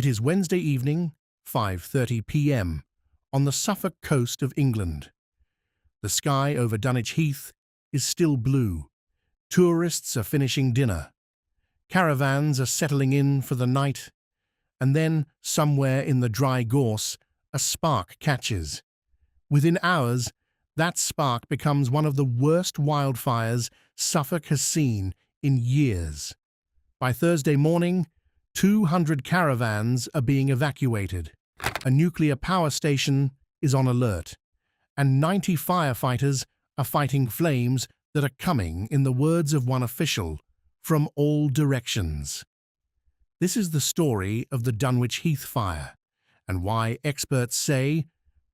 It is Wednesday evening, 5:30 p.m., on the Suffolk coast of England. The sky over Dunwich Heath is still blue. Tourists are finishing dinner. Caravans are settling in for the night. And then, somewhere in the dry gorse, a spark catches. Within hours, that spark becomes one of the worst wildfires Suffolk has seen in years. By Thursday morning, 200 caravans are being evacuated. A nuclear power station is on alert, and 90 firefighters are fighting flames that are coming, in the words of one official, from all directions. This is the story of the Dunwich Heath fire, and why experts say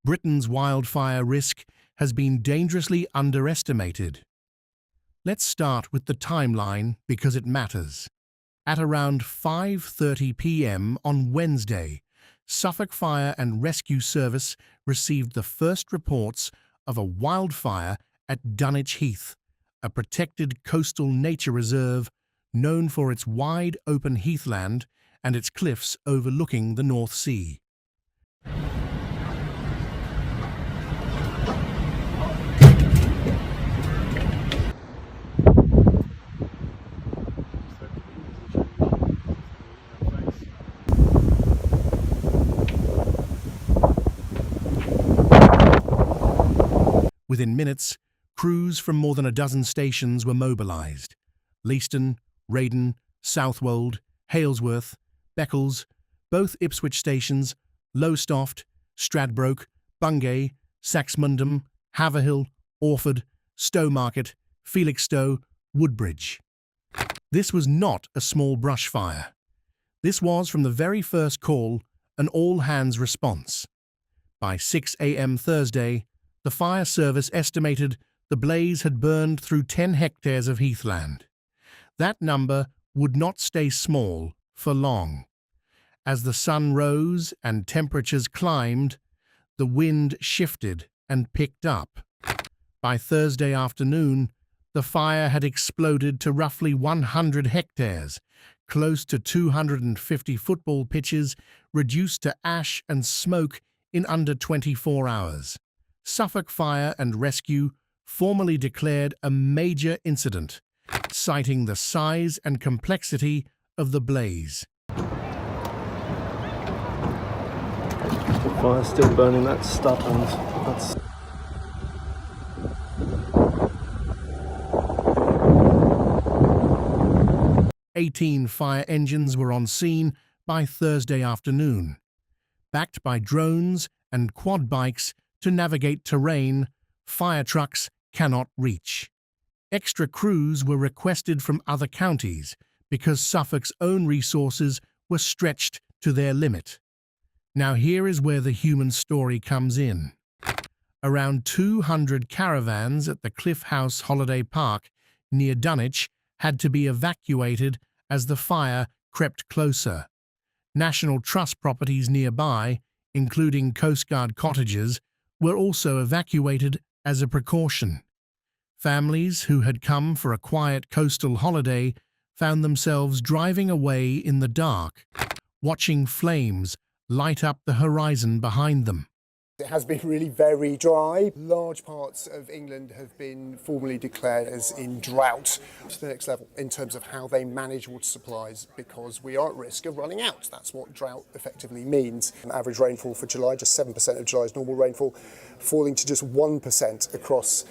Britain's wildfire risk has been dangerously underestimated. Let's start with the timeline because it matters. At around 5:30 p.m. on Wednesday, Suffolk Fire and Rescue Service received the first reports of a wildfire at Dunwich Heath, a protected coastal nature reserve known for its wide open heathland and its cliffs overlooking the North Sea. Within minutes, crews from more than a dozen stations were mobilised. Leiston, Reydon, Southwold, Halesworth, Beccles, both Ipswich stations, Lowestoft, Stradbroke, Bungay, Saxmundham, Haverhill, Orford, Stowmarket, Felixstowe, Woodbridge. This was not a small brush fire. This was, from the very first call, an all-hands response. By 6 a.m. Thursday, the fire service estimated the blaze had burned through 10 hectares of heathland. That number would not stay small for long. As the sun rose and temperatures climbed, the wind shifted and picked up. By Thursday afternoon, the fire had exploded to roughly 100 hectares, close to 250 football pitches, reduced to ash and smoke in under 24 hours. Suffolk Fire and Rescue formally declared a major incident, citing the size and complexity of the blaze. The fire's still burning, that's stubborn. That's 18 fire engines were on scene by Thursday afternoon, backed by drones and quad bikes to navigate terrain fire trucks cannot reach. Extra crews were requested from other counties because Suffolk's own resources were stretched to their limit. Now here is where the human story comes in. Around 200 caravans at the Cliff House Holiday Park near Dunwich had to be evacuated as the fire crept closer. National Trust properties nearby, including Coast Guard cottages, were also evacuated as a precaution. Families who had come for a quiet coastal holiday found themselves driving away in the dark, watching flames light up the horizon behind them. It has been really very dry. Large parts of England have been formally declared as in drought to the next level in terms of how they manage water supplies, because we are at risk of running out. That's what drought effectively means. Average rainfall for July, just 7% of July's normal rainfall, falling to just 1% across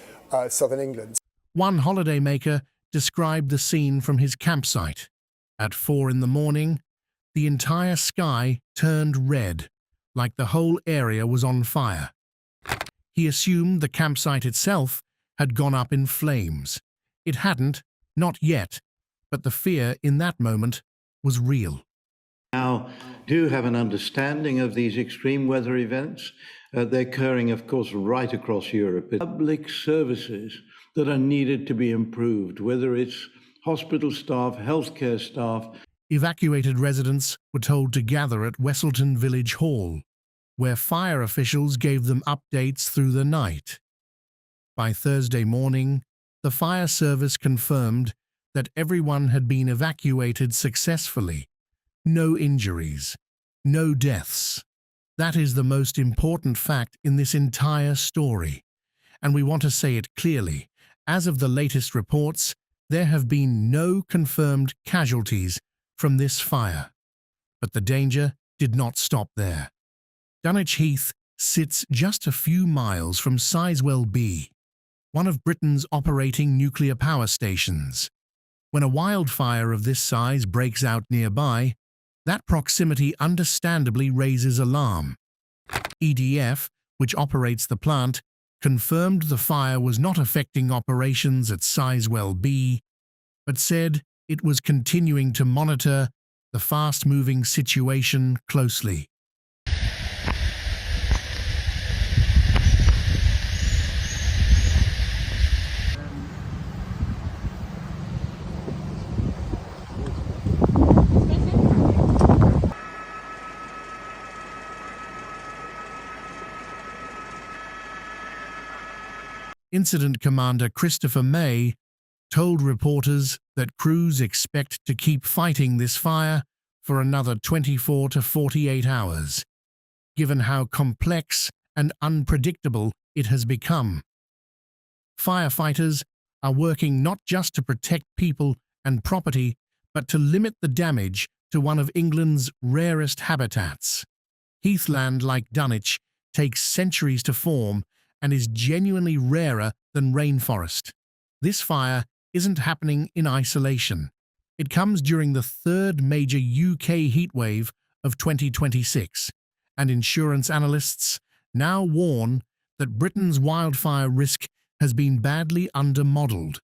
southern England. One holidaymaker described the scene from his campsite. At 4 in the morning, the entire sky turned red, like the whole area was on fire. He assumed the campsite itself had gone up in flames. It hadn't, not yet, but the fear in that moment was real. Now do have an understanding of these extreme weather events. They're occurring, of course, right across Europe. Public services that are needed to be improved, whether it's hospital staff, healthcare staff. Evacuated residents were told to gather at Westleton Village Hall, where fire officials gave them updates through the night. By Thursday morning, the fire service confirmed that everyone had been evacuated successfully. No injuries. no deaths. That is the most important fact in this entire story. And we want to say it clearly. As of the latest reports, there have been no confirmed casualties from this fire. But the danger did not stop there. Dunwich Heath sits just a few miles from Sizewell B, one of Britain's operating nuclear power stations. When a wildfire of this size breaks out nearby, that proximity understandably raises alarm. EDF, which operates the plant, confirmed the fire was not affecting operations at Sizewell B, but said it was continuing to monitor the fast-moving situation closely. Incident Commander Christopher May told reporters that crews expect to keep fighting this fire for another 24 to 48 hours, given how complex and unpredictable it has become. Firefighters are working not just to protect people and property, but to limit the damage to one of England's rarest habitats. Heathland, like Dunwich, takes centuries to form and is genuinely rarer than rainforest. This fire isn't happening in isolation. It comes during the third major UK heatwave of 2026, and insurance analysts now warn that Britain's wildfire risk has been badly under-modelled,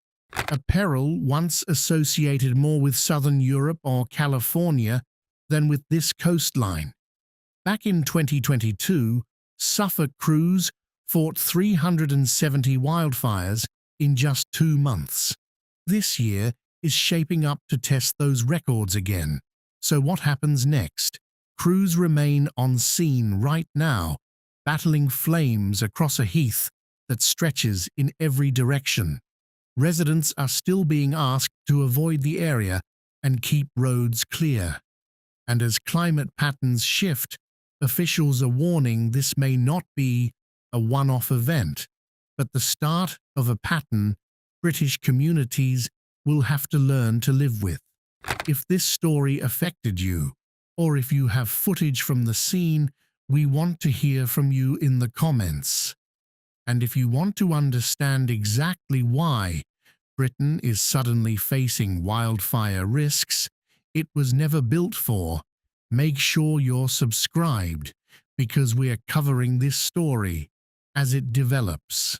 a peril once associated more with southern Europe or California than with this coastline. Back in 2022, Suffolk crews fought 370 wildfires in just 2 months. This year is shaping up to test those records again. So what happens next? Crews remain on scene right now, battling flames across a heath that stretches in every direction. Residents are still being asked to avoid the area and keep roads clear. And as climate patterns shift, officials are warning this may not be a one-off event, but the start of a pattern British communities will have to learn to live with. If this story affected you, or if you have footage from the scene, we want to hear from you in the comments. And if you want to understand exactly why Britain is suddenly facing wildfire risks it was never built for, make sure you're subscribed, because we are covering this story as it develops.